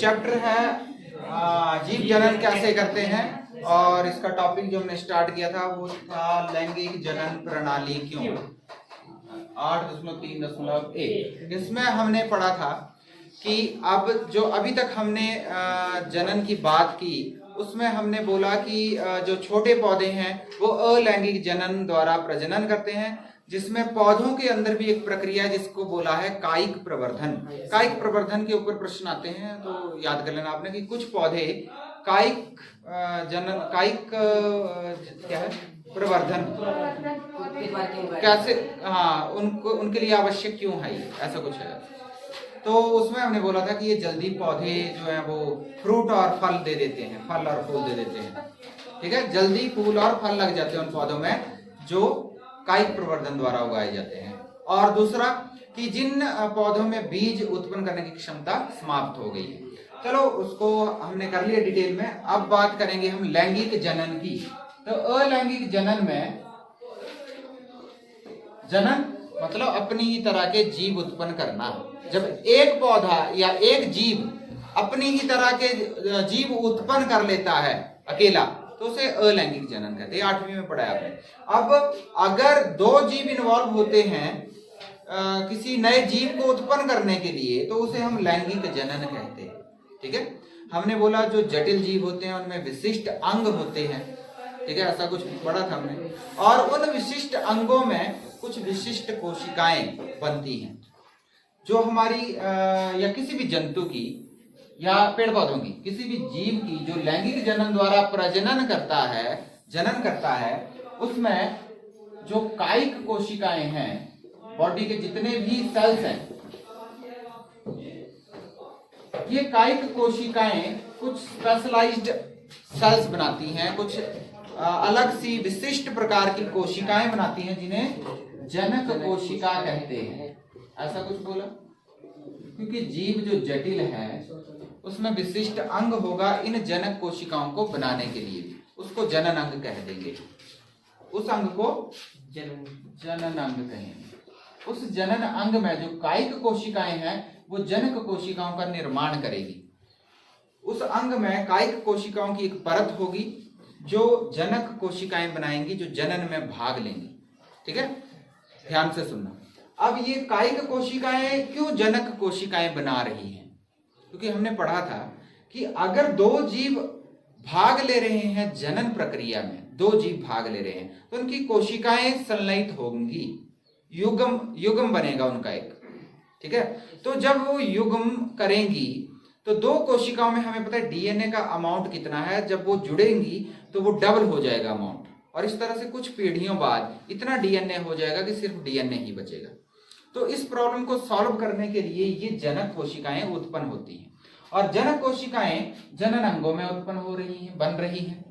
Chapter है जीव जनन कैसे करते हैं, और इसका टॉपिक जो हमने स्टार्ट किया था वो था लैंगिक जनन प्रणाली क्यों। 8.3.1 इसमें हमने पढ़ा था कि अब जो अभी तक हमने जनन की बात की उसमें हमने बोला कि जो छोटे पौधे हैं वो अलैंगिक जनन द्वारा प्रजनन करते हैं, जिसमें पौधों के अंदर भी एक प्रक्रिया है जिसको बोला है कायिक प्रवर्धन। कायिक प्रवर्धन के ऊपर प्रश्न आते हैं तो याद कर लेना आपने कि कुछ पौधे कायिक जनन क्या है प्रवर्धन कैसे, हाँ उनको उनके लिए आवश्यक क्यों है, ऐसा कुछ है। तो उसमें हमने बोला था कि ये जल्दी पौधे जो है वो फ्रूट और फल दे देते हैं, फल और फूल दे देते हैं, ठीक है, जल्दी फूल और फल लग जाते हैं उन पौधों में जो कायिक प्रवर्धन द्वारा उगाए जाते हैं। और दूसरा कि जिन पौधों में बीज उत्पन्न करने की क्षमता समाप्त हो गई है। चलो उसको हमने कर लिया डिटेल में। अब बात करेंगे हम लैंगिक जनन की। तो अलैंगिक जनन में जनन मतलब अपनी ही तरह के जीव उत्पन्न करना। जब एक पौधा या एक जीव अपनी ही तरह के जीव उत्पन्न कर लेता है अकेला तो उसे अलैंगिक जनन कहते हैं। 8वीं में पढ़ा आपने। अब अगर दो जीव इन्वॉल्व होते हैं किसी नए जीव को उत्पन्न करने के लिए तो उसे हम लैंगिक जनन कहते हैं, ठीक है। हमने बोला जो जटिल जीव होते हैं उनमें विशिष्ट अंग होते हैं, ठीक है, ऐसा कुछ पढ़ा था हमने। और उन विशिष्ट अंगों में कुछ विशिष्ट कोशिकाएं बनती हैं जो हमारी या किसी भी जंतु की या पेड़ पौधों की, किसी भी जीव की जो लैंगिक जनन द्वारा प्रजनन करता है, जनन करता है, उसमें जो कायिक कोशिकाएं हैं, बॉडी के जितने भी सेल्स हैं, ये कायिक कोशिकाएं कुछ स्पेशलाइज्ड सेल्स बनाती हैं, कुछ अलग सी विशिष्ट प्रकार की कोशिकाएं बनाती हैं जिन्हें जनक कोशिका कहते हैं। ऐसा कुछ बोला क्योंकि जीव जो जटिल है उसमें विशिष्ट अंग होगा इन जनक कोशिकाओं को बनाने के लिए, उसको जनन अंग कह देंगे। उस अंग को जनन अंग कहेंगे। उस जनन अंग में जो कायिक कोशिकाएं हैं वो जनक कोशिकाओं का निर्माण करेगी। उस अंग में कायिक कोशिकाओं की एक परत होगी जो जनक कोशिकाएं बनाएंगी, जो जनन में भाग लेंगी, ठीक है, ध्यान से सुनना। अब ये कायिक कोशिकाएं क्यों जनक कोशिकाएं बना रही हैं? क्योंकि हमने पढ़ा था कि अगर दो जीव भाग ले रहे हैं जनन प्रक्रिया में, दो जीव भाग ले रहे हैं तो उनकी कोशिकाएं संलयित होंगी, युग्म बनेगा उनका एक, ठीक है। तो जब वो युग्म करेंगी तो दो कोशिकाओं में हमें पता है डीएनए का अमाउंट कितना है, जब वो जुड़ेंगी तो वो डबल हो जाएगा अमाउंट, और इस तरह से कुछ पीढ़ियों बाद इतना डीएनए हो जाएगा कि सिर्फ डीएनए ही बचेगा। तो इस प्रॉब्लम को सॉल्व करने के लिए ये जनक कोशिकाएं उत्पन्न होती हैं, और जनक कोशिकाएं जनन अंगों में उत्पन्न हो रही हैं, बन रही हैं,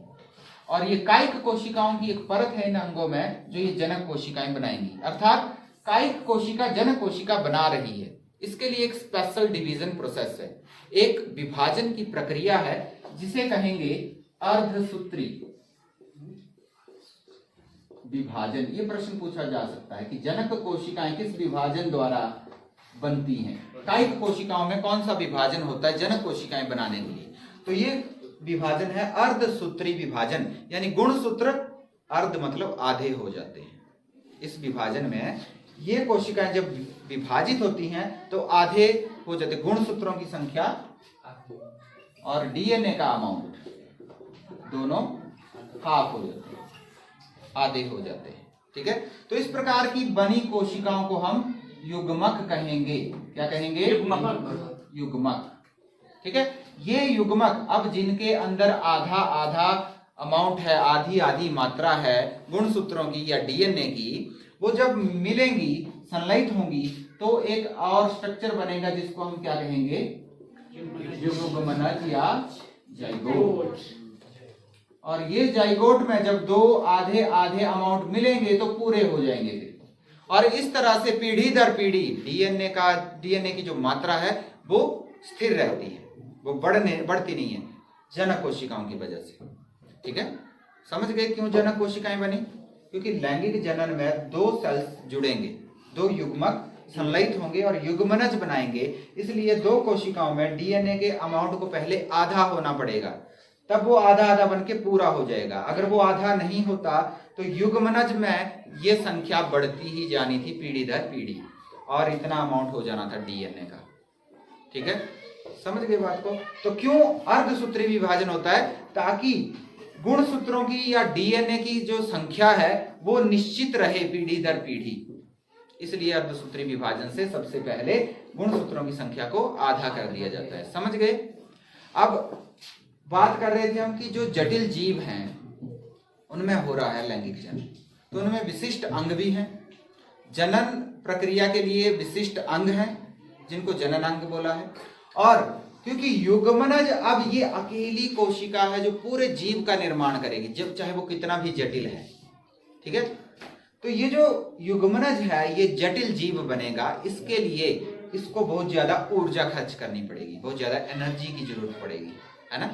और ये कायिक कोशिकाओं की एक परत है इन अंगों में जो ये जनक कोशिकाएं बनाएंगी, अर्थात कायिक कोशिका जनक कोशिका बना रही है। इसके लिए एक स्पेशल डिवीजन प्रोसेस है, एक विभाजन की प्रक्रिया है जिसे कहेंगे अर्धसूत्री विभाजन। ये प्रश्न पूछा जा सकता है कि जनक कोशिकाएं किस विभाजन द्वारा बनती हैं, कायिक कोशिकाओं में कौन सा विभाजन होता है जनक कोशिकाएं बनाने के लिए। तो ये विभाजन है अर्धसूत्री विभाजन, यानी गुणसूत्र अर्ध मतलब आधे हो जाते हैं। इस विभाजन में ये कोशिकाएं जब विभाजित होती हैं तो आधे हो जाते, गुणसूत्रों की संख्या और डीएनए का अमाउंट दोनों हाफ हो जाते हैं, आधे हो जाते हैं, ठीक है। तो इस प्रकार की बनी कोशिकाओं को हम युग्मक कहेंगे। क्या कहेंगे? युग्मक, ठीक है। ये युग्मक अब जिनके अंदर आधा आधा अमाउंट है, आधी आधी मात्रा है गुणसूत्रों की या डीएनए की, वो जब मिलेंगी, संलयित होंगी तो एक और स्ट्रक्चर बनेगा जिसको हम क्या कहेंगे? युग्मनज या जाइगोट। और ये जाइगोट में जब दो आधे आधे अमाउंट मिलेंगे तो पूरे हो जाएंगे फिर। और इस तरह से पीढ़ी दर पीढ़ी डीएनए की जो मात्रा है वो स्थिर रहती है, वो बढ़ती नहीं है जनक कोशिकाओं की वजह से, ठीक है। समझ गए क्यों जनक कोशिकाएं बनी? क्योंकि लैंगिक जनन में दो सेल्स जुड़ेंगे, दो युग्मक संलयित होंगे और युग्मनज बनाएंगे। इसलिए 2 कोशिकाओं में डीएनए के अमाउंट को पहले आधा होना पड़ेगा, तब वो आधा आधा बन के पूरा हो जाएगा। अगर वो आधा नहीं होता तो युग्मनज में ये संख्या बढ़ती ही जानी थी पीढ़ी दर पीढ़ी, और इतना अमाउंट हो जाना था डीएनए का। ठीक है, समझ गए बात को? तो क्यों अर्धसूत्री विभाजन होता है? ताकि गुणसूत्रों की या डीएनए की जो संख्या है वो निश्चित रहे पीढ़ी दर पीढ़ी। इसलिए अर्धसूत्री विभाजन से सबसे पहले गुणसूत्रों की संख्या को आधा कर दिया जाता है। समझ गए? अब बात कर रहे थे हम कि जो जटिल जीव हैं उनमें हो रहा है लैंगिक जनन, तो उनमें विशिष्ट अंग भी हैं। जनन प्रक्रिया के लिए विशिष्ट अंग हैं जिनको जनन अंग बोला है। और क्योंकि युग्मनज अब ये अकेली कोशिका है जो पूरे जीव का निर्माण करेगी, जब चाहे वो कितना भी जटिल है। ठीक है, तो ये जो युग्मनज है ये जटिल जीव बनेगा, इसके लिए इसको बहुत ज्यादा ऊर्जा खर्च करनी पड़ेगी, बहुत ज्यादा एनर्जी की जरूरत पड़ेगी, है ना।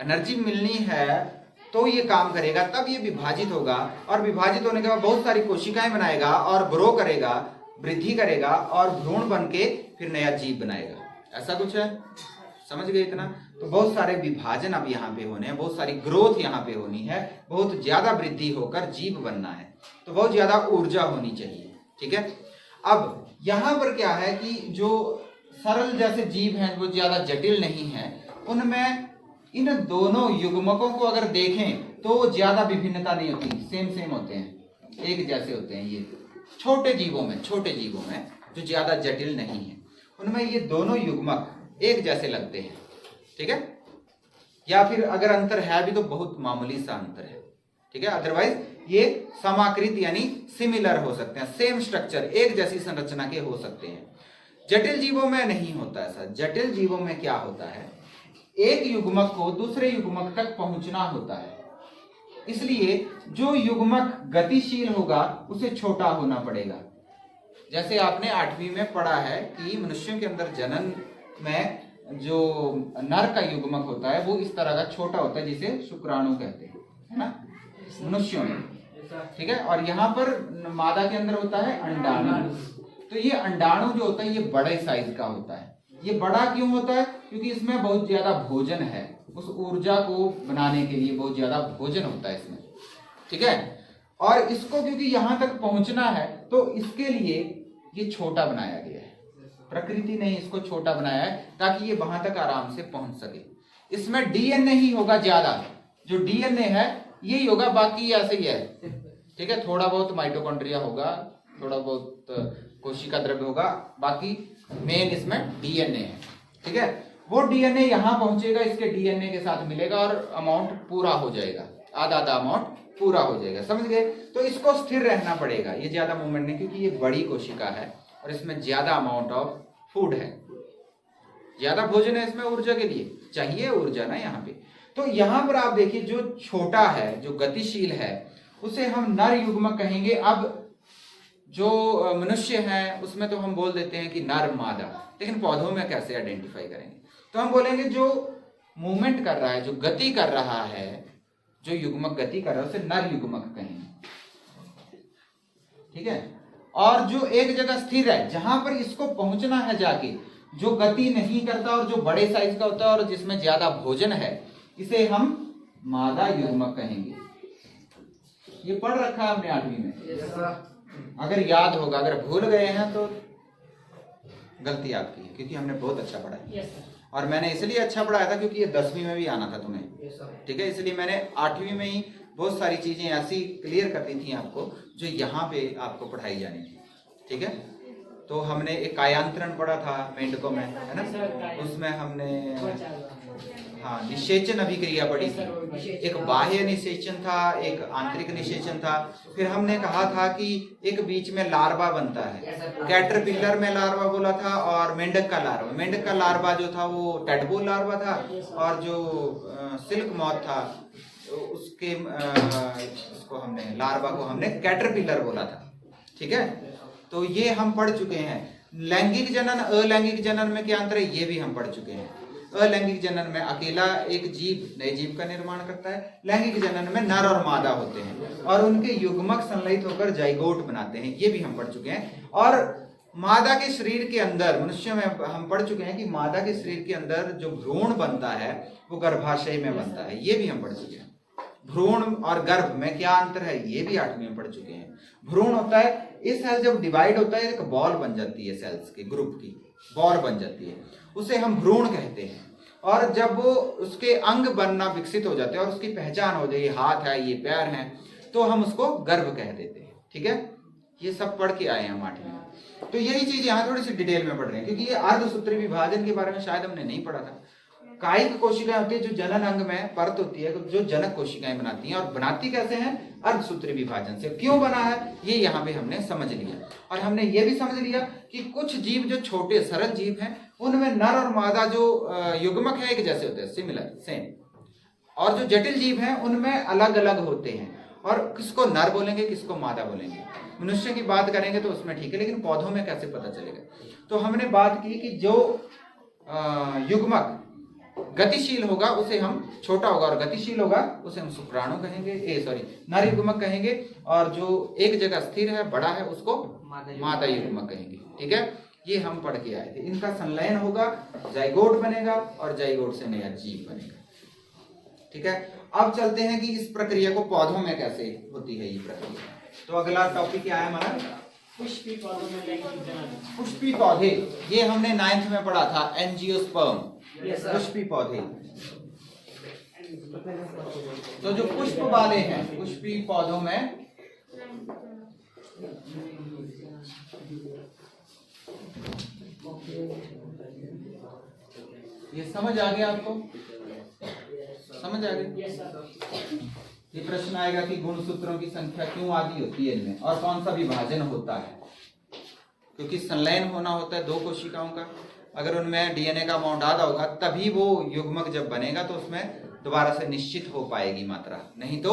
एनर्जी मिलनी है तो ये काम करेगा, तब ये विभाजित होगा, और विभाजित होने के बाद बहुत सारी कोशिकाएं बनाएगा और ग्रो करेगा, वृद्धि करेगा और भ्रूण बन के फिर नया जीव बनाएगा। ऐसा कुछ है, समझ गए इतना? तो बहुत सारे विभाजन अब यहाँ पे होने हैं, बहुत सारी ग्रोथ यहाँ पे होनी है, बहुत ज्यादा वृद्धि होकर जीव बनना है, तो बहुत ज्यादा ऊर्जा होनी चाहिए। ठीक है, अब यहाँ पर क्या है कि जो सरल जैसे जीव हैं वो ज्यादा जटिल नहीं है, उनमें इन दोनों युग्मकों को अगर देखें तो ज्यादा विभिन्नता नहीं होती, सेम होते हैं, एक जैसे होते हैं। ये छोटे जीवों में जो ज्यादा जटिल नहीं है उनमें ये दोनों युग्मक एक जैसे लगते हैं। ठीक है, या फिर अगर अंतर है भी तो बहुत मामूली सा अंतर है। ठीक है, अदरवाइज ये समाकृत यानी सिमिलर हो सकते हैं, सेम स्ट्रक्चर, एक जैसी संरचना के हो सकते हैं। जटिल जीवों में नहीं होता ऐसा। जटिल जीवों में क्या होता है, एक युग्मक को दूसरे युग्मक तक पहुंचना होता है, इसलिए जो युग्मक गतिशील होगा उसे छोटा होना पड़ेगा। जैसे आपने 8वीं में पढ़ा है कि मनुष्यों के अंदर जनन में जो नर का युग्मक होता है वो इस तरह का छोटा होता है, जिसे शुक्राणु कहते हैं, है ना, मनुष्यों में। ठीक है, और यहाँ पर मादा के अंदर होता है अंडाणु। तो ये अंडाणु जो होता है ये बड़े साइज का होता है। ये बड़ा क्यों होता है? क्योंकि इसमें बहुत ज्यादा भोजन है, उस ऊर्जा को बनाने के लिए बहुत ज्यादा भोजन होता है इसमें। ठीक है, और इसको क्योंकि यहां तक पहुंचना है तो इसके लिए ये छोटा बनाया गया है। प्रकृति ने इसको छोटा बनाया है ताकि ये वहां तक आराम से पहुंच सके। इसमें डीएनए ही होगा ज्यादा, जो डीएनए है यही होगा, बाकी ऐसे ही है। ठीक है, थोड़ा बहुत माइटोकॉन्ड्रिया होगा, थोड़ा बहुत कोशिका द्रव्य होगा, बाकी मेन इसमें डीएनए है। ठीक है, वो डीएनए यहां पहुंचेगा, इसके डीएनए के साथ मिलेगा और अमाउंट पूरा हो जाएगा, आधा आधा अमाउंट पूरा हो जाएगा। समझ गए? तो इसको स्थिर रहना पड़ेगा, ये ज्यादा मूवमेंट नहीं, क्योंकि ये बड़ी कोशिका है और इसमें ज्यादा अमाउंट ऑफ फूड है, ज्यादा भोजन है इसमें, ऊर्जा के लिए चाहिए ऊर्जा ना यहाँ पे। तो यहाँ पर आप देखिए जो छोटा है, जो गतिशील है, उसे हम नर युग्मक कहेंगे। अब जो मनुष्य है उसमें तो हम बोल देते हैं कि नर मादा, लेकिन पौधों में कैसे आइडेंटिफाई करेंगे? तो हम बोलेंगे जो मूवमेंट कर रहा है, जो गति कर रहा है, जो युग्मक गति कर रहा है उसे नर युग्मक कहेंगे। ठीक है, और जो एक जगह स्थिर है, जहां पर इसको पहुंचना है जाके, जो गति नहीं करता और जो बड़े साइज का होता है और जिसमें ज्यादा भोजन है, इसे हम मादा युग्मक कहेंगे। ये पढ़ रखा है हमने 8वीं में, अगर याद होगा, अगर भूल गए हैं तो गलती आपकी है, क्योंकि हमने बहुत अच्छा पढ़ा है। और मैंने इसलिए अच्छा पढ़ाया था क्योंकि ये 10वीं में भी आना था तुम्हें। ठीक है, इसलिए मैंने 8वीं में ही बहुत सारी चीजें ऐसी क्लियर कर दी थी आपको जो यहाँ पे आपको पढ़ाई जानी थी। ठीक है, तो हमने एक कायांतरण पढ़ा था मेंढकों में, है ना, उसमें हमने हाँ निषेचन अभिक्रिया पढ़ी थी। एक बाह्य निषेचन था, एक आंतरिक निषेचन था। फिर हमने कहा था कि एक बीच में लार्वा बनता है, कैटरपिलर में लार्वा बोला था, और मेंढक का लार्वा। मेंढक का लार्वा जो था वो टेडपोल लार्वा था, और जो सिल्क मॉथ था उसके उसको हमने लार्वा को हमने कैटरपिलर बोला था। ठीक है, तो ये हम पढ़ चुके हैं। लैंगिक जनन अलैंगिक जनन में क्या अंतर है ये भी हम पढ़ चुके हैं। अलैंगिक जनन में अकेला एक जीव नए जीव का निर्माण करता है, लैंगिक जनन में नर और मादा होते हैं और उनके युग्मक संलयित होकर जाइगोट बनाते हैं, ये भी हम पढ़ चुके हैं। और मादा के शरीर के अंदर, मनुष्य में हम पढ़ चुके हैं कि मादा के शरीर के अंदर जो भ्रूण बनता है वो गर्भाशय में बनता है, ये भी हम पढ़ चुके हैं। भ्रूण और गर्भ में क्या अंतर है, ये भी 8वीं में पढ़ चुके हैं। भ्रूण होता है, ये सेल जब डिवाइड होता है एक बॉल बन जाती है, सेल्स के ग्रुप की बॉल बन जाती है, उसे हम भ्रूण कहते हैं। और जब वो उसके अंग बनना विकसित हो जाते हैं और उसकी पहचान हो जाए, ये हाथ है, ये पैर है, तो हम उसको गर्भ कह देते हैं। ठीक है, ये सब पढ़ के आए हैं हम 8वीं में। तो यही चीज यहाँ थोड़ी सी डिटेल में पढ़ रहे हैं, क्योंकि ये अर्धसूत्री विभाजन के बारे में शायद हमने नहीं पढ़ा था। कायिक कोशिकाएं होती है जो जनन अंग में परत होती है, जो जनक कोशिकाएं बनाती हैं, और बनाती कैसे हैं, अर्धसूत्री विभाजन से। क्यों बना है ये यहाँ पे हमने समझ लिया। और हमने ये भी समझ लिया कि कुछ जीव जो छोटे सरल जीव हैं उनमें नर और मादा जो युग्मक है एक जैसे होते हैं, सिमिलर सेम, और जो जटिल जीव हैं उनमें अलग अलग होते हैं। और किसको नर बोलेंगे किसको मादा बोलेंगे, मनुष्य की बात करेंगे तो उसमें ठीक है, लेकिन पौधों में कैसे पता चलेगा। तो हमने बात की कि जो युग्मक गतिशील होगा उसे हम, छोटा होगा और गतिशील होगा उसे हम शुक्राणु कहेंगे, नर युग्मक कहेंगे, और जो एक जगह स्थिर है बड़ा है उसको मादा युग्मक कहेंगे। ठीक है, ये हम पढ़ के आए थे। इनका संलयन होगा, जाइगोट बनेगा और जाइगोट से नया जीव बनेगा। ठीक है, अब चलते हैं कि इस प्रक्रिया को पौधों में कैसे होती है ये प्रक्रिया। तो अगला टॉपिक क्या है हमारा, पुष्पी पौधों में लैंगिक जनन। पुष्पी पौधे, ये हमने 9th में पढ़ा था, एंजियोस्पर्म, पुष्पी पौधे। तो जो पुष्प वाले हैं पुष्पी पौधों में, ये समझ आ गया आपको, समझ आ गया। ये प्रश्न आएगा कि गुणसूत्रों की संख्या क्यों आदि होती है इनमें, और कौन सा विभाजन होता है, क्योंकि संलयन होना होता है 2 कोशिकाओं का। अगर उनमें डीएनए का अमाउंट आधा होगा तभी वो युग्मक जब बनेगा तो उसमें दोबारा से निश्चित हो पाएगी मात्रा, नहीं तो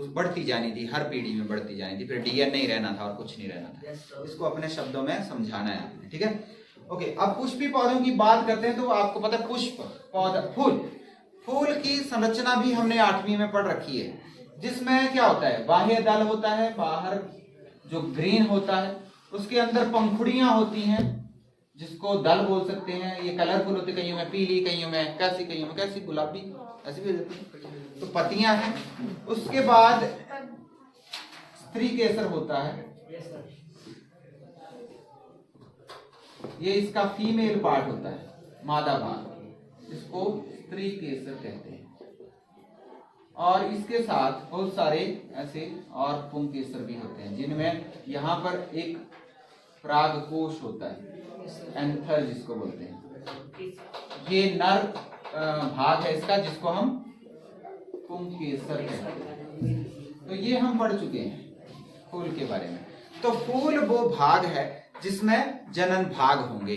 बढ़ती जानी थी, हर पीढ़ी में बढ़ती जानी थी, फिर डीएनए ही रहना था और कुछ नहीं रहना था। इसको अपने शब्दों में समझाना है आपने। ठीक है, ओके। अब पुष्पी पौधों की बात करते हैं तो आपको पता है पुष्प पौधा, फूल की संरचना भी हमने 8वीं में पढ़ रखी है, जिसमें क्या होता है, बाह्य दल होता है, बाहर जो ग्रीन होता है, उसके अंदर पंखुड़ियां होती हैं जिसको दल बोल सकते हैं। ये कलरफुल होते, कईयों में पीली, कईयों में कैसी, कईयों में कैसी, गुलाबी, ऐसी भी हो जाती है। तो पत्तियां हैं। उसके बाद स्त्री केसर होता है, ये इसका फीमेल पार्ट होता है, मादा भाग, इसको स्त्री केसर कहते हैं। और इसके साथ बहुत सारे ऐसे और पुंकेसर भी होते हैं, जिनमें यहाँ पर एक परागकोश होता है, एंथर जिसको बोलते हैं। ये नर भाग है इसका, जिसको हम पुंकेसर कहते हैं। तो ये हम पढ़ चुके हैं फूल के बारे में। तो फूल वो भाग है जिसमें जनन भाग होंगे।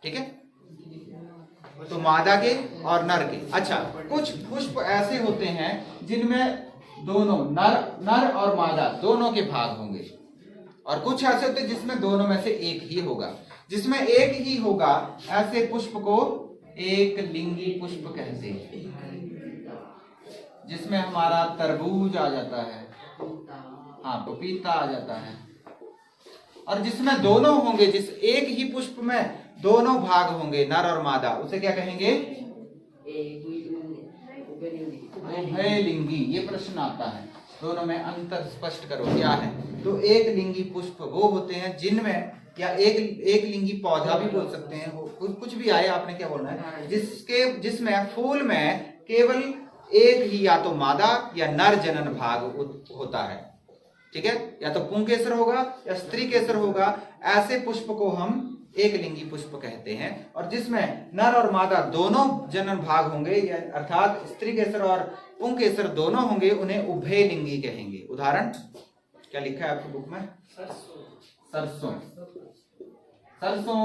ठीक है, तो मादा के और नर के। अच्छा, कुछ पुष्प ऐसे होते हैं जिनमें दोनों नर और मादा दोनों के भाग होंगे, और कुछ ऐसे होते हैं जिसमें दोनों में से एक ही होगा। जिसमें एक ही होगा ऐसे पुष्प को एक लिंगी पुष्प कहते हैं, जिसमें हमारा तरबूज आ जाता है, हाँ पपीता आ जाता है। और जिसमें दोनों होंगे, जिस एक ही पुष्प में दोनों भाग होंगे नर और मादा, उसे क्या कहेंगे, उभयलिंगी। ये प्रश्न आता है, दोनों में अंतर स्पष्ट करो क्या है। तो एक लिंगी पुष्प वो होते हैं जिनमें, या एक लिंगी पौधा भी बोल सकते हैं, कुछ भी आए, आपने क्या बोलना है, जिसमें फूल में केवल एक ही या तो मादा या नर जनन भाग होता है। ठीक है, या तो पुंकेसर होगा या स्त्री केसर होगा। ऐसे पुष्प को हम एक लिंगी पुष्प कहते हैं। और जिसमें नर और मादा दोनों जनन भाग होंगे, अर्थात स्त्री केसर और पुंकेसर दोनों होंगे, उन्हें उभयलिंगी कहेंगे। उदाहरण क्या लिखा है आपकी बुक में, सरसों, सरसों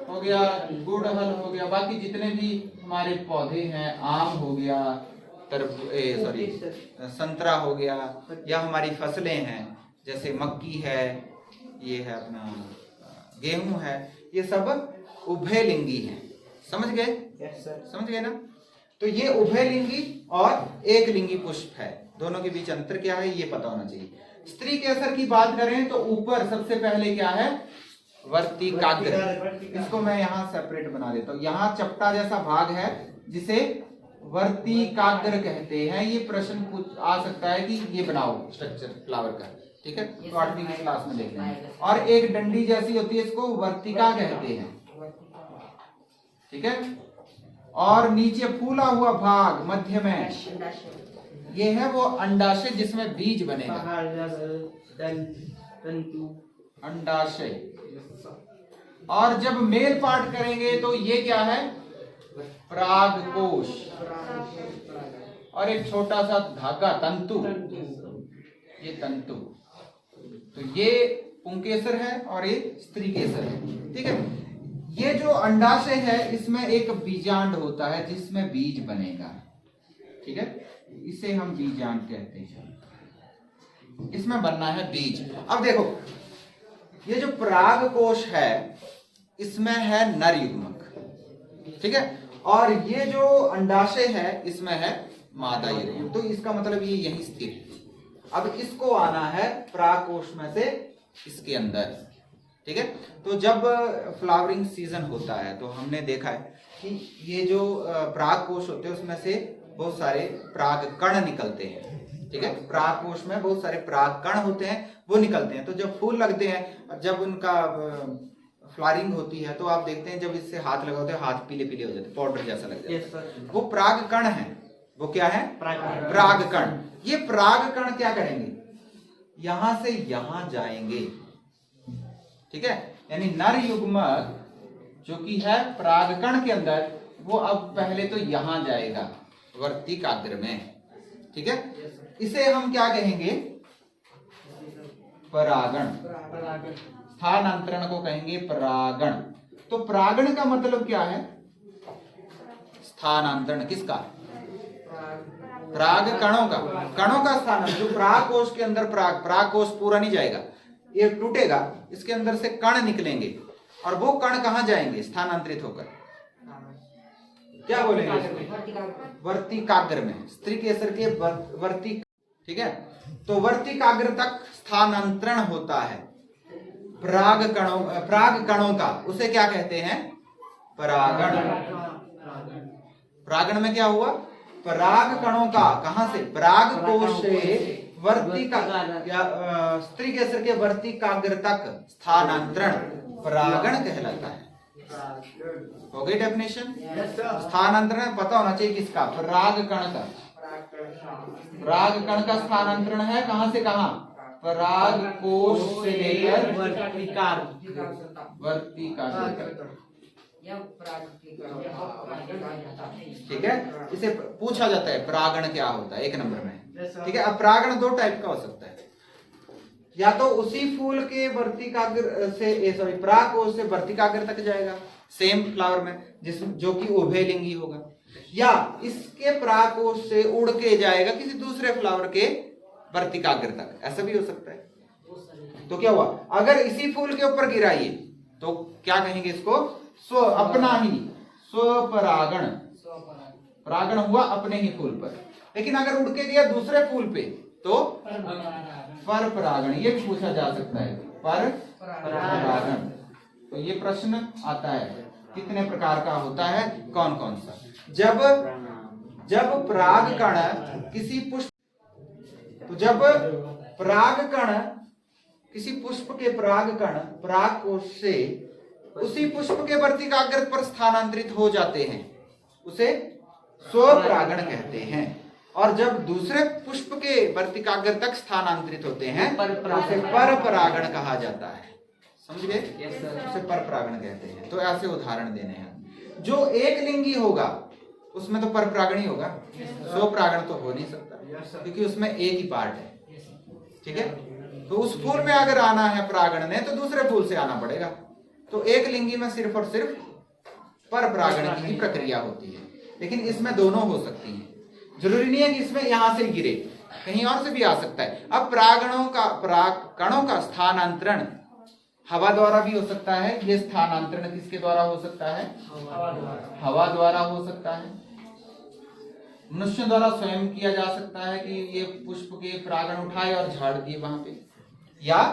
हो गया, गुड़हल हो गया, बाकी जितने भी हमारे पौधे हैं, आम हो गया, संतरा हो गया, या हमारी फसलें हैं जैसे मक्की है, ये है अपना गेहूं है, ये सब उभयलिंगी हैं। समझ गए, यस सर। समझ गए ना? तो ये उभयलिंगी और एक लिंगी पुष्प है, दोनों के बीच अंतर क्या है ये पता होना चाहिए। स्त्री केसर की बात करें तो ऊपर सबसे पहले क्या है, वर्तिकाग्र। इसको मैं यहाँ सेपरेट बना देता हूँ। यहाँ चपटा जैसा भाग है जिसे वर्तिकाग्र कहते हैं। ये प्रश्न पूछ आ सकता है कि ये बनाओ स्ट्रक्चर फ्लावर का, ठीक है, तो 8वीं की क्लास में देख लेंगे। और एक डंडी जैसी होती है, इसको वर्तिका कहते हैं, ठीक है। और नीचे फूला हुआ भाग मध्य में ये है वो अंडाशय जिसमें बीज बनेगा, अंडाशय। और जब मेल पाठ करेंगे तो ये क्या है, परागकोश। और एक छोटा सा धागा तंतु, ये तंतु। तो ये पुंकेसर है और ये स्त्रीकेसर है, ठीक है। ये जो अंडाशय है इसमें एक बीजांड होता है जिसमें बीज बनेगा, ठीक है, इसे हम बीजांड कहते हैं। इसमें बनना है बीज। अब देखो ये जो परागकोश है इसमें है नर युग्मक, ठीक है, और ये जो अंडाशय है इसमें है मादा युग्मक। तो इसका मतलब ये यहीं स्थिर है। अब इसको आना है परागकोश में से इसके अंदर, ठीक है। तो जब फ्लावरिंग सीजन होता है तो हमने देखा है कि ये जो परागकोश होते हैं उसमें से बहुत सारे पराग कण निकलते हैं, ठीक है। परागकोश में बहुत सारे पराग कण होते हैं, वो निकलते हैं। तो जब फूल लगते हैं, जब उनका फ्लावरिंग होती है तो आप देखते हैं जब इससे हाथ लगाते हैं हाथ पीले पीले हो जाते हैं, पाउडर जैसा लग जाता है। वो पराग कण है। वो क्या है, पराग कण। ये पराग कण क्या करेंगे, यहां से यहां जाएंगे, ठीक है। यानी नर युग्मक जो कि है परागकण के अंदर, वो अब पहले तो यहां जाएगा वर्तिकाग्र में, ठीक है। इसे हम क्या कहेंगे, परागण। स्थानांतरण को कहेंगे परागण। तो परागण का मतलब क्या है, स्थानांतरण किसका, पराग कणों का, कणों का स्थानांतरण। जो परागकोश के अंदर परागकोश पूरा नहीं जाएगा, ये टूटेगा, इसके अंदर से कण निकलेंगे और वो कण कहां जाएंगे, स्थानांतरित होकर क्या बोलेंगे, वर्तिकाग्र में। स्त्रीकेसर के वर्ती, ठीक है। तो वर्तिकाग्र तक स्थानांतरण होता है पराग कणों का, उसे क्या कहते हैं, परागण। परागण में क्या हुआ, पराग कणों का, कहां से, परागकोश से स्त्रीकेसर के वर्तिकाग्र तक स्थानांतरण परागण कहलाता है। हो गई डेफिनेशन। स्थानांतरण पता होना चाहिए किसका, परागकण का। परागकण का स्थानांतरण है कहां से कहां, परागकोश से लेकर वर्तिकाग्र तक, ठीक है। इसे पूछा जाता है परागण क्या होता है 1 नंबर में, ठीक है। अब परागण 2 टाइप का हो सकता है, या तो उसी फूल के वर्तिकाग्र से परागकोश से वर्तिकाग्र तक जाएगा सेम फ्लावर में, जो कि उभयलिंगी होगा, या इसके परागकोश से उड़ के जाएगा किसी दूसरे फ्लावर के वर्तिकाग्र तक, ऐसा भी हो सकता है। तो क्या हुआ, अगर इसी फूल के ऊपर गिराइए तो क्या कहेंगे इसको, अपना ही स्वपरागण, परागण हुआ अपने ही फूल पर। लेकिन अगर उड़ के गया दूसरे फूल पे तो पर परागण, ये भी पूछा जा सकता है, पर परागण। तो ये प्रश्न आता है कितने प्रकार का होता है, कौन कौन सा। जब परागकण किसी पुष्प, तो जब परागकण किसी पुष्प के परागकण परागकोश से उसी पुष्प के वर्तिकाग्र पर स्थानांतरित हो जाते हैं उसे स्वपरागण कहते हैं। और जब दूसरे पुष्प के वर्तिकाग्र तक स्थानांतरित होते हैं उसे परपरागण कहा जाता है। समझ गए, उसे परपरागण कहते हैं। तो ऐसे उदाहरण देने हैं। जो एक लिंगी होगा उसमें तो परपरागण ही होगा, स्वपरागण तो हो नहीं सकता क्योंकि उसमें एक ही पार्ट है, ठीक है। तो उस फूल में अगर आना है परागण ने तो दूसरे फूल से आना पड़ेगा। तो एक लिंगी में सिर्फ और सिर्फ परपरागण की प्रक्रिया होती है, लेकिन इसमें दोनों हो सकती हैं। जरूरी नहीं है कि इसमें यहां से गिरे, कहीं और से भी आ सकता है। अब परागणों का, परागकणों का स्थानांतरण हवा द्वारा भी हो सकता है। ये स्थानांतरण किसके द्वारा हो सकता है? हवा द्वारा हो सकता है। मनुष्य द्वारा स्वयं किया जा सकता है कि ये पुष्प के परागण उठाए और झाड़ दिए वहां पे, या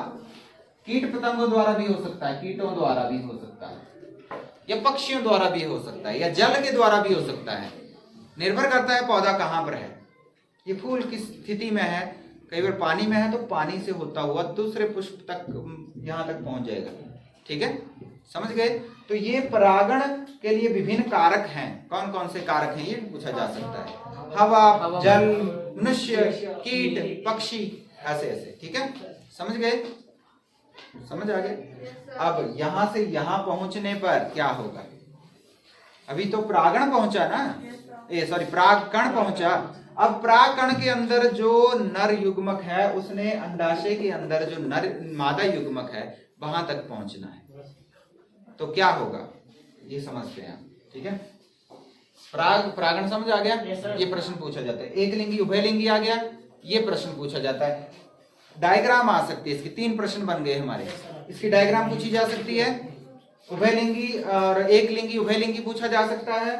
कीट पतंगों द्वारा भी हो सकता है, कीटों द्वारा भी हो सकता है, या पक्षियों द्वारा भी हो सकता है, या जल के द्वारा भी हो सकता है। निर्भर करता है पौधा कहाँ पर है, ये फूल किस स्थिति में है। कई बार पानी में है तो पानी से होता हुआ दूसरे पुष्प तक यहाँ तक पहुंच जाएगा। ठीक है, समझ गए? तो ये परागण के लिए विभिन्न कारक हैं। कौन कौन से कारक हैं ये पूछा जा सकता है। हवा, जल, मनुष्य, कीट, पक्षी, ऐसे ऐसे। ठीक है, समझ गए? समझ आ गए? अब यहां से यहां पहुंचने पर क्या होगा? अभी तो परागण पहुंचा ना, परागकण पहुंचा। अब परागकण के अंदर जो नर युग्मक है उसने अंडाशय के अंदर जो नर मादा युग्मक है वहां तक पहुंचना है, तो क्या होगा ये समझते हैं। ठीक है, परागण समझ आ गया? ये प्रश्न पूछा जाता है। एक लिंगी उभयलिंगी आ गया, ये प्रश्न पूछा जाता है। डायग्राम आ सकती है इसकी, 3 प्रश्न बन गए हमारे। इसकी डायग्राम पूछी जा सकती है। उभयलिंगी और एक लिंगी उभयलिंगी पूछा जा सकता है।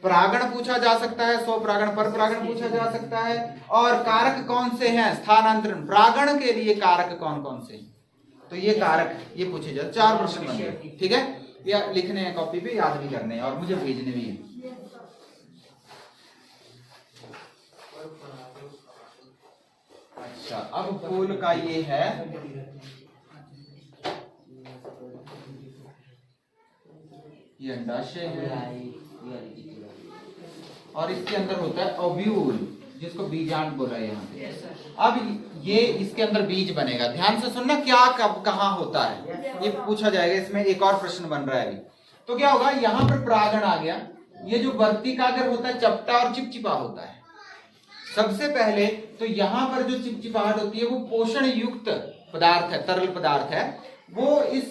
परागण पूछा जा सकता है, स्व परागण पर परागण पूछा जा सकता है। और कारक कौन से हैं स्थानांतरण परागण के लिए, कारक कौन कौन से? तो ये कारक ये पूछे जाते। 4 प्रश्न बन गए। ठीक है, या लिखने हैं कॉपी पे, याद भी करने हैं और मुझे भेजने भी है। अच्छा, अब फूल का ये है ये अंडाशय है और इसके अंदर होता है ओव्यूल, जिसको बीजांड बोला है यहाँ पे। अब ये इसके अंदर बीज बनेगा। ध्यान से सुनना, क्या कब कहाँ होता है ये पूछा जाएगा। इसमें एक और प्रश्न बन रहा है अभी। तो क्या होगा, यहाँ पर परागण आ गया। ये जो वर्तिकाग्र होता है चपटा और चिपचिपा होता है। सबसे पहले तो यहाँ पर जो चिपचिपाहट होती है वो पोषण युक्त पदार्थ है, तरल पदार्थ है, वो इस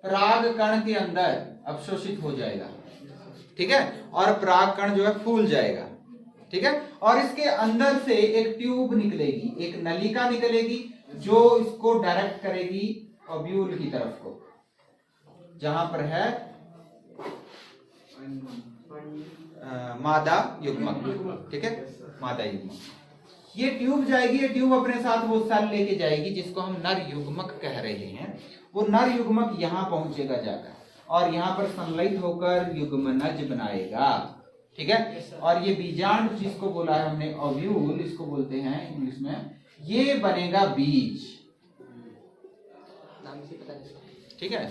परागकण के अंदर अवशोषित हो जाएगा। ठीक है, और परागकण जो है फूल जाएगा। ठीक है, और इसके अंदर से एक ट्यूब निकलेगी, एक नलिका निकलेगी जो इसको डायरेक्ट करेगी ओव्यूल की तरफ को, जहां पर है मादा युग्मक। ठीक है, मादा युग्मक। ये ट्यूब जाएगी, ये ट्यूब अपने साथ वो सेल लेके जाएगी जिसको हम नर युग्मक कह रहे हैं। वो नर युग्मक यहाँ पहुंचेगा जाकर और यहाँ पर संलयित होकर युग्मनज बनाएगा। ठीक है, और ये बीजांड जिसको बोला है हमने ओव्यूल, इसको बोलते हैं इंग्लिश में, ये बनेगा बीज। ठीक है,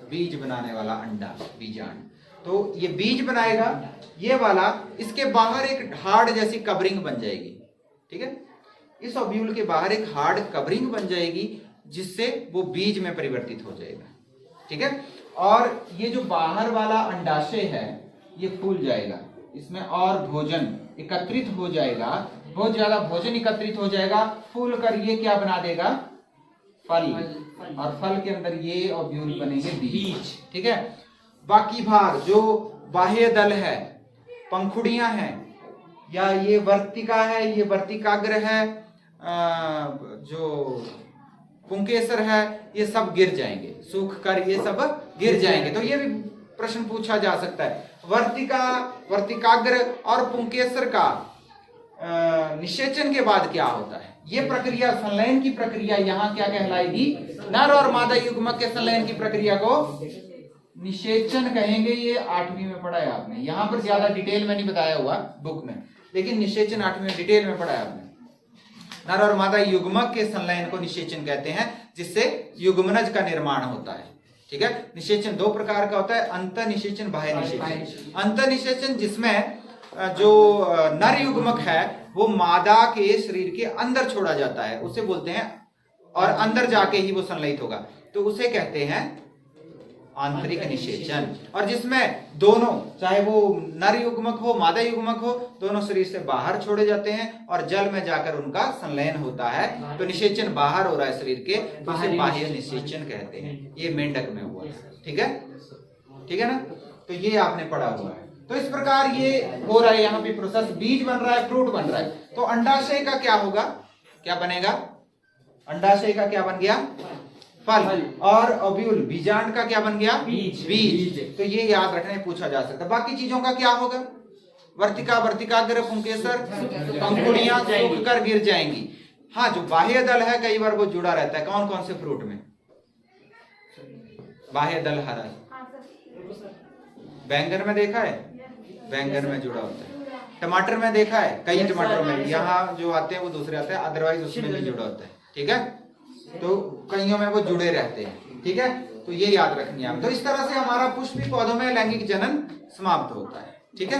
बीज बनाने वाला अंडा बीजांड। तो ये बीज बनाएगा ये वाला, इसके बाहर एक हार्ड जैसी कवरिंग बन जाएगी। ठीक है, इस ओव्यूल के बाहर एक हार्ड कवरिंग बन जाएगी जिससे वो बीज में परिवर्तित हो जाएगा। ठीक है, और ये जो बाहर वाला अंडाशय है ये फूल जाएगा, इसमें और भोजन एकत्रित हो जाएगा, बहुत ज्यादा भोजन एकत्रित हो जाएगा, फूल कर ये क्या बना देगा, फल, और फल के अंदर ये ओव्यूल बनेंगे बीज। ठीक है, बाकी भाग जो बाह्य दल है, पंखुड़ियां हैं, या ये वर्तिका है, ये वर्तिकाग्र है, जो पुंकेसर है, ये सब गिर जाएंगे, सूख कर ये सब गिर जाएंगे। तो ये भी प्रश्न पूछा जा सकता है। वर्तिका, वर्तिकाग्र और पुंकेसर का निषेचन के बाद क्या होता है, ये प्रक्रिया, संलयन की प्रक्रिया यहाँ क्या कहलाएगी? नर और मादा युग्मक के संलयन की प्रक्रिया को निषेचन कहेंगे। ये 8वीं में पढ़ा है आपने, यहाँ पर ज्यादा डिटेल में नहीं बताया हुआ बुक में, लेकिन निषेचन 8वीं में डिटेल में पढ़ा है आपने। नर और मादा युग्मक के संलयन को निषेचन कहते हैं, जिससे युग्मनज का निर्माण होता है। ठीक है, निषेचन 2 प्रकार का होता है, अंत निषेचन, बाह्य निषेचन। अंत निषेचन जिसमें जो नर युग्मक है वो मादा के शरीर के अंदर छोड़ा जाता है, उसे बोलते हैं, और अंदर जाके ही वो संलयित होगा, तो उसे कहते हैं आंतरिक निषेचन। और जिसमें दोनों, चाहे वो नर युग्मक हो मादा युग्मक हो, दोनों शरीर से बाहर छोड़े जाते हैं और जल में जाकर उनका संलयन होता है, तो निषेचन बाहर हो रहा है शरीर के, उसे बाह्य निषेचन कहते हैं। ये मेंढक में हुआ। ठीक है, ठीक है ना, तो ये आपने पढ़ा हुआ है। तो इस प्रकार ये हो रहा है यहाँ पे प्रोसेस, बीज बन रहा है, फ्रूट बन रहा है। तो अंडाशय का क्या होगा, क्या बनेगा? अंडाशय का क्या बन गया? फल, और ओव्यूल बीजांड का क्या बन गया? बीज। बीज। तो ये याद रखने पूछा जा सकता है। बाकी चीजों का क्या होगा? वर्तिका, वर्तिकाग्र, पुंकेसर, पंखुड़ियां सूख कर गिर जाएंगी। हाँ, जो बाह्य दल है कई बार वो जुड़ा रहता है। कौन कौन से फ्रूट में बाह्य दल हरा है? बैंगन में देखा है, बैंगन में जुड़ा होता है। टमाटर में देखा है, कई टमाटर में, यहाँ जो आते हैं वो दूसरे आते हैं, अदरवाइज उसमें भी जुड़ा होता है। ठीक है, तो कईयों में वो जुड़े रहते हैं। ठीक है, तो ये याद रखनी है। तो इस तरह से हमारा पुष्पी पौधों में लैंगिक जनन समाप्त होता है। ठीक है,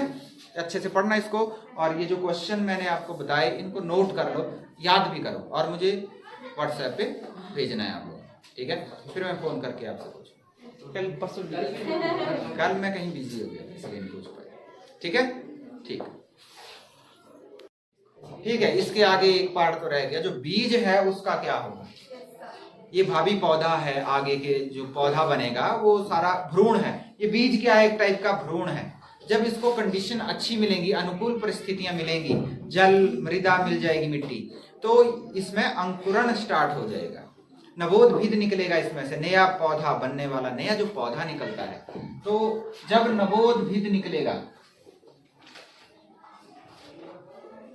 अच्छे से पढ़ना इसको, और ये जो क्वेश्चन मैंने आपको बताए इनको नोट कर लो, याद भी करो, और मुझे व्हाट्सएप पे भेजना है आप लोग। ठीक है, फिर मैं फोन करके आपसे पूछूं। कल परसों कल मैं कहीं बिजी हो गया इसलिए नहीं पूछ पाया। ठीक है, ठीक ठीक है। इसके आगे एक पार्ट तो रह गया, जो बीज है उसका क्या होगा? ये भावी पौधा है, आगे के जो पौधा बनेगा वो सारा भ्रूण है। ये बीज क्या है? एक टाइप का भ्रूण है। जब इसको कंडीशन अच्छी मिलेंगी, अनुकूल परिस्थितियां मिलेंगी, जल मृदा मिल जाएगी, मिट्टी, तो इसमें अंकुरण स्टार्ट हो जाएगा, नवोद्भिद निकलेगा इसमें से, नया पौधा बनने वाला, नया जो पौधा निकलता है। तो जब नवोद्भिद निकलेगा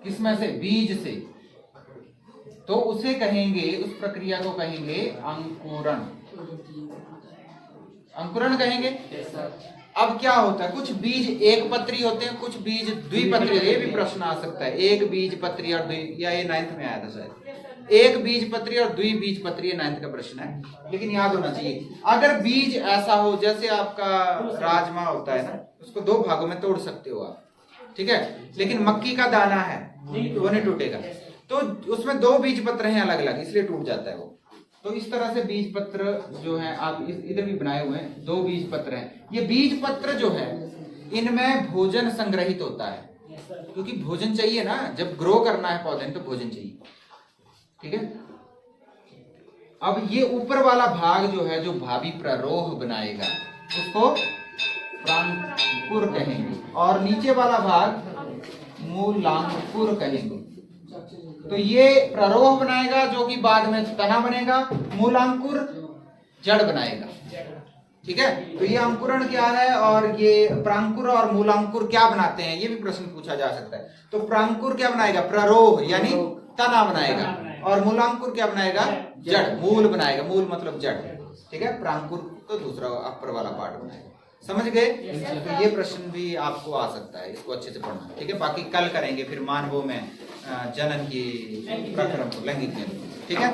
किसमें से? बीज से, तो उसे कहेंगे, उस प्रक्रिया को कहेंगे अंकुरण। अंकुरण कहेंगे। अब क्या होता है? कुछ बीज एक पत्री होते हैं, कुछ बीज द्विपत्री। ये भी प्रश्न आ सकता है, एक बीज पत्री और द्वि, या ये 9th में आया था शायद, एक बीज पत्री और द्विबीज पत्री, ये 9th का प्रश्न है, लेकिन याद होना चाहिए। अगर बीज ऐसा हो, जैसे आपका राजमा होता है ना, उसको 2 भागों में तोड़ सकते हो आप, ठीक है, लेकिन मक्की का दाना है वो नहीं टूटेगा, तो उसमें 2 बीज पत्र हैं अलग अलग, इसलिए टूट जाता है वो। तो इस तरह से बीज पत्र जो है, आप इधर भी बनाए हुए हैं, 2 बीज पत्र हैं। ये बीज पत्र जो है, इनमें भोजन संग्रहित होता है, क्योंकि भोजन चाहिए ना, जब ग्रो करना है पौधे तो भोजन चाहिए। ठीक है, अब ये ऊपर वाला भाग जो है, जो भावी प्ररोह बनाएगा, उसको प्रांकुर कहेंगे, और नीचे वाला भाग मूलांकुर कहेंगे। तो ये प्ररोह बनाएगा, जो कि बाद में तना बनेगा, मूलांकुर जड़ बनाएगा। ठीक है, तो ये अंकुरण क्या है, और ये प्रांकुर और मूलांकुर क्या बनाते हैं, ये भी प्रश्न पूछा जा सकता है। तो प्रांकुर क्या बनाएगा? प्ररोह यानी तना बनाएगा, और मूलांकुर क्या बनाएगा? जड़, मूल बनाएगा। मूल मतलब जड़। ठीक है, प्रांकुर तो दूसरा अपर वाला पार्ट बनाएगा। समझ गए? तो ये प्रश्न भी आपको आ सकता है, इसको अच्छे से पढ़ना। ठीक है, बाकी कल करेंगे फिर मानवों में जनन की प्रक्रम को, लैंगिक जनन। ठीक है।